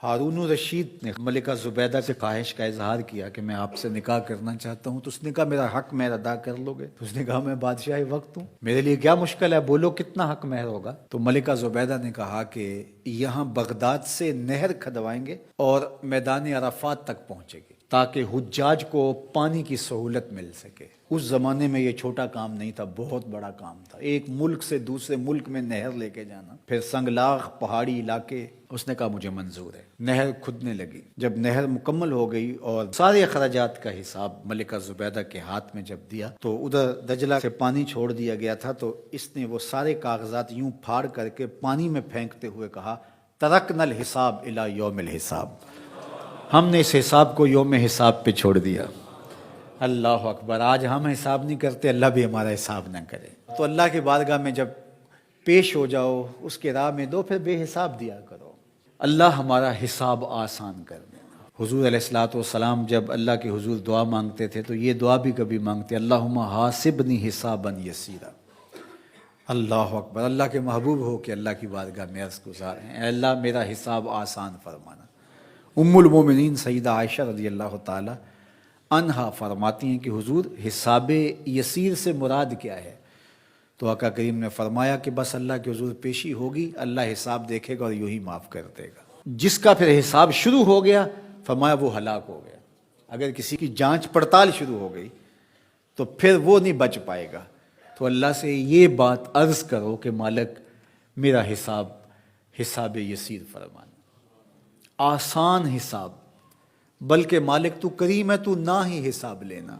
ہارون الرشید نے ملکہ زبیدہ سے خواہش کا اظہار کیا کہ میں آپ سے نکاح کرنا چاہتا ہوں، تو اس نے کہا میرا حق مہر ادا کر لو گے؟ تو اس نے کہا میں بادشاہ وقت ہوں، میرے لیے کیا مشکل ہے، بولو کتنا حق مہر ہوگا؟ تو ملکہ زبیدہ نے کہا کہ یہاں بغداد سے نہر کھدوائیں گے اور میدان عرفات تک پہنچے گی تاکہ حجاج کو پانی کی سہولت مل سکے۔ اس زمانے میں یہ چھوٹا کام نہیں تھا، بہت بڑا کام تھا، ایک ملک سے دوسرے ملک میں نہر لے کے جانا، پھر سنگلاخ پہاڑی علاقے۔ اس نے کہا مجھے منظور ہے۔ نہر کھدنے لگی، جب نہر مکمل ہو گئی اور سارے اخراجات کا حساب ملکہ زبیدہ کے ہاتھ میں جب دیا تو ادھر دجلہ سے پانی چھوڑ دیا گیا تھا، تو اس نے وہ سارے کاغذات یوں پھاڑ کر کے پانی میں پھینکتے ہوئے کہا ترکنا الحساب الی یوم الحساب، ہم نے اس حساب کو یوم حساب پہ چھوڑ دیا۔ اللہ اکبر! آج ہم حساب نہیں کرتے، اللہ بھی ہمارا حساب نہ کرے۔ تو اللہ کی بارگاہ میں جب پیش ہو جاؤ، اس کے راہ میں دو، پھر بے حساب دیا کرو، اللہ ہمارا حساب آسان کر دینا۔ حضور علیہ الصلوۃ والسلام جب اللہ کے حضور دعا مانگتے تھے تو یہ دعا بھی کبھی مانگتے، اللہم حاسبنی حسابا یسیرا۔ اللہ اکبر! اللہ کے محبوب ہو کہ اللہ کی بارگاہ میں عرض گزار ہیں، اے اللہ میرا حساب آسان فرمانا۔ ام المومنین سیدہ عائشہ رضی اللہ تعالی عنہا فرماتی ہیں کہ حضور حساب یسیر سے مراد کیا ہے؟ تو آقا کریم نے فرمایا کہ بس اللہ کے حضور پیشی ہوگی، اللہ حساب دیکھے گا اور یوں ہی معاف کر دے گا۔ جس کا پھر حساب شروع ہو گیا فرمایا وہ ہلاک ہو گیا۔ اگر کسی کی جانچ پڑتال شروع ہو گئی تو پھر وہ نہیں بچ پائے گا۔ تو اللہ سے یہ بات عرض کرو کہ مالک میرا حساب یسیر فرمانا، آسان حساب، بلکہ مالک تو کریم ہے، تو نہ ہی حساب لینا،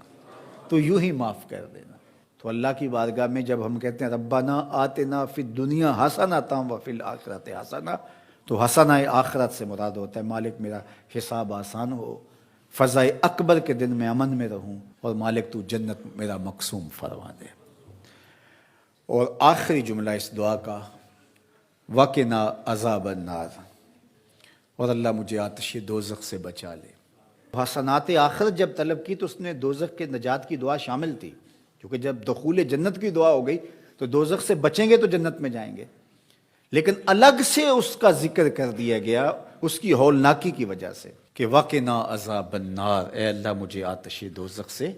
تو یوں ہی معاف کر دینا۔ تو اللہ کی بارگاہ میں جب ہم کہتے ہیں ربنا آتنا فی الدنیا حسنۃ وفی الآخرۃ حسنہ، تو حسنہ آخرت سے مراد ہوتا ہے مالک میرا حساب آسان ہو، فضا اکبر کے دن میں امن میں رہوں، اور مالک تو جنت میرا مقسوم فرما دے۔ اور آخری جملہ اس دعا کا وقنا عذاب النار، اور اللہ مجھے آتش دوزخ سے بچا لے۔ حسنات آخرت جب طلب کی تو اس نے دوزخ کے نجات کی دعا شامل تھی، کیونکہ جب دخول جنت کی دعا ہو گئی تو دوزخ سے بچیں گے تو جنت میں جائیں گے، لیکن الگ سے اس کا ذکر کر دیا گیا اس کی ہولناکی کی وجہ سے کہ وقنا عذاب النار، اے اللہ مجھے آتش دوزخ سے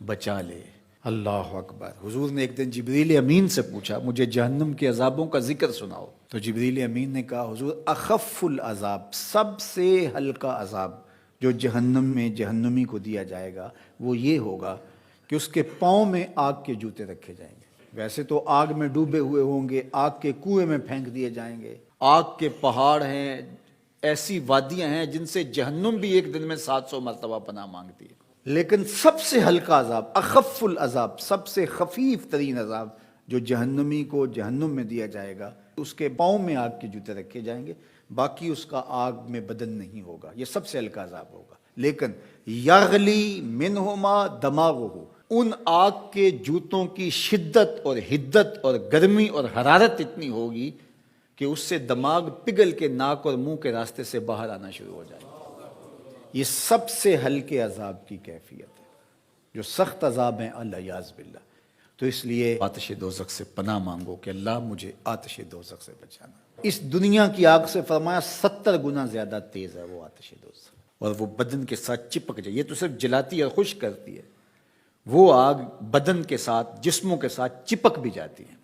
بچا لے۔ اللہ اکبر! حضور نے ایک دن جبریل امین سے پوچھا مجھے جہنم کے عذابوں کا ذکر سناؤ، تو جبریل امین نے کہا حضور اخف العذاب، سب سے ہلکا عذاب جو جہنم میں جہنمی کو دیا جائے گا وہ یہ ہوگا کہ اس کے پاؤں میں آگ کے جوتے رکھے جائیں گے۔ ویسے تو آگ میں ڈوبے ہوئے ہوں گے، آگ کے کنویں میں پھینک دیے جائیں گے، آگ کے پہاڑ ہیں، ایسی وادیاں ہیں جن سے جہنم بھی ایک دن میں 700 مرتبہ پناہ مانگتی ہے، لیکن سب سے ہلکا عذاب، اخف العذاب، سب سے خفیف ترین عذاب جو جہنمی کو جہنم میں دیا جائے گا، اس کے پاؤں میں آگ کے جوتے رکھے جائیں گے، باقی اس کا آگ میں بدن نہیں ہوگا، یہ سب سے ہلکا عذاب ہوگا۔ لیکن یغلی منہما دماغہ، ان آگ کے جوتوں کی شدت اور حدت اور گرمی اور حرارت اتنی ہوگی کہ اس سے دماغ پگھل کے ناک اور منہ کے راستے سے باہر آنا شروع ہو جائے گا۔ یہ سب سے ہلکے عذاب کی کیفیت ہے، جو سخت عذاب ہیں الیاذ باللہ۔ تو اس لیے آتش دوزخ سے پناہ مانگو کہ اللہ مجھے آتش دوزخ سے بچانا۔ اس دنیا کی آگ سے فرمایا 70 گنا زیادہ تیز ہے وہ آتش دوزخ، اور وہ بدن کے ساتھ چپک جائے، یہ تو صرف جلاتی اور خشک کرتی ہے، وہ آگ بدن کے ساتھ جسموں کے ساتھ چپک بھی جاتی ہے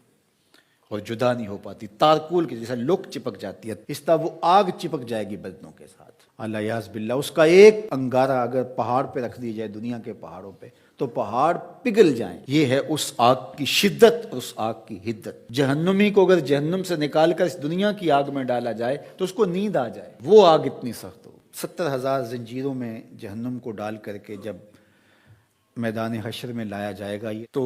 اور جدا نہیں ہو پاتی، تارکول کے جیسا لوک چپک جاتی ہے، اس طرح وہ آگ چپک جائے گی بدنوں کے ساتھ الیاذ باللہ۔ اس کا ایک انگارہ اگر پہاڑ پہ رکھ دی جائے، دنیا کے پہاڑوں پہ، تو پہاڑ پگھل جائیں۔ یہ ہے اس آگ کی شدت اور اس آگ کی حدت۔ جہنمی کو اگر جہنم سے نکال کر اس دنیا کی آگ میں ڈالا جائے تو اس کو نیند آ جائے، وہ آگ اتنی سخت ہو۔ 70,000 زنجیروں میں جہنم کو ڈال کر کے جب میدان حشر میں لایا جائے گا تو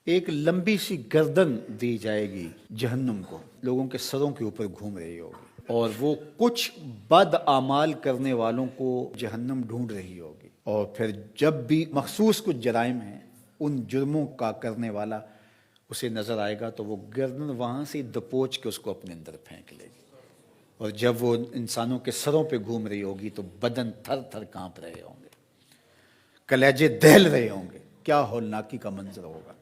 ایک لمبی سی گردن دی جائے گی جہنم کو، لوگوں کے سروں کے اوپر گھوم رہی ہوگی، اور وہ کچھ بد اعمال کرنے والوں کو جہنم ڈھونڈ رہی ہوگی، اور پھر جب بھی مخصوص کچھ جرائم ہیں ان جرموں کا کرنے والا اسے نظر آئے گا تو وہ گردن وہاں سے دبوچ کے اس کو اپنے اندر پھینک لے گی، اور جب وہ انسانوں کے سروں پہ گھوم رہی ہوگی تو بدن تھر تھر کانپ رہے ہوں گے، کلیجے دہل رہے ہوں گے، کیا ہولناکی کا منظر ہوگا۔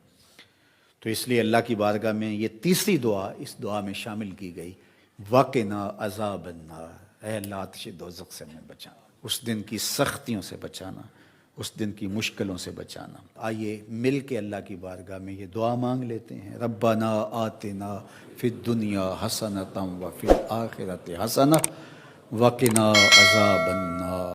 تو اس لیے اللہ کی بارگاہ میں یہ تیسری دعا اس دعا میں شامل کی گئی، وقنا عذاب النار۔ اے اللہ آتش دوزخ سے ہمیں بچانا، اس دن کی سختیوں سے بچانا، اس دن کی مشکلوں سے بچانا۔ آئیے مل کے اللہ کی بارگاہ میں یہ دعا مانگ لیتے ہیں، ربنا آتنا فی الدنیا حسنۃ وفی الآخرۃ حسنۃ وقنا عذاب النار۔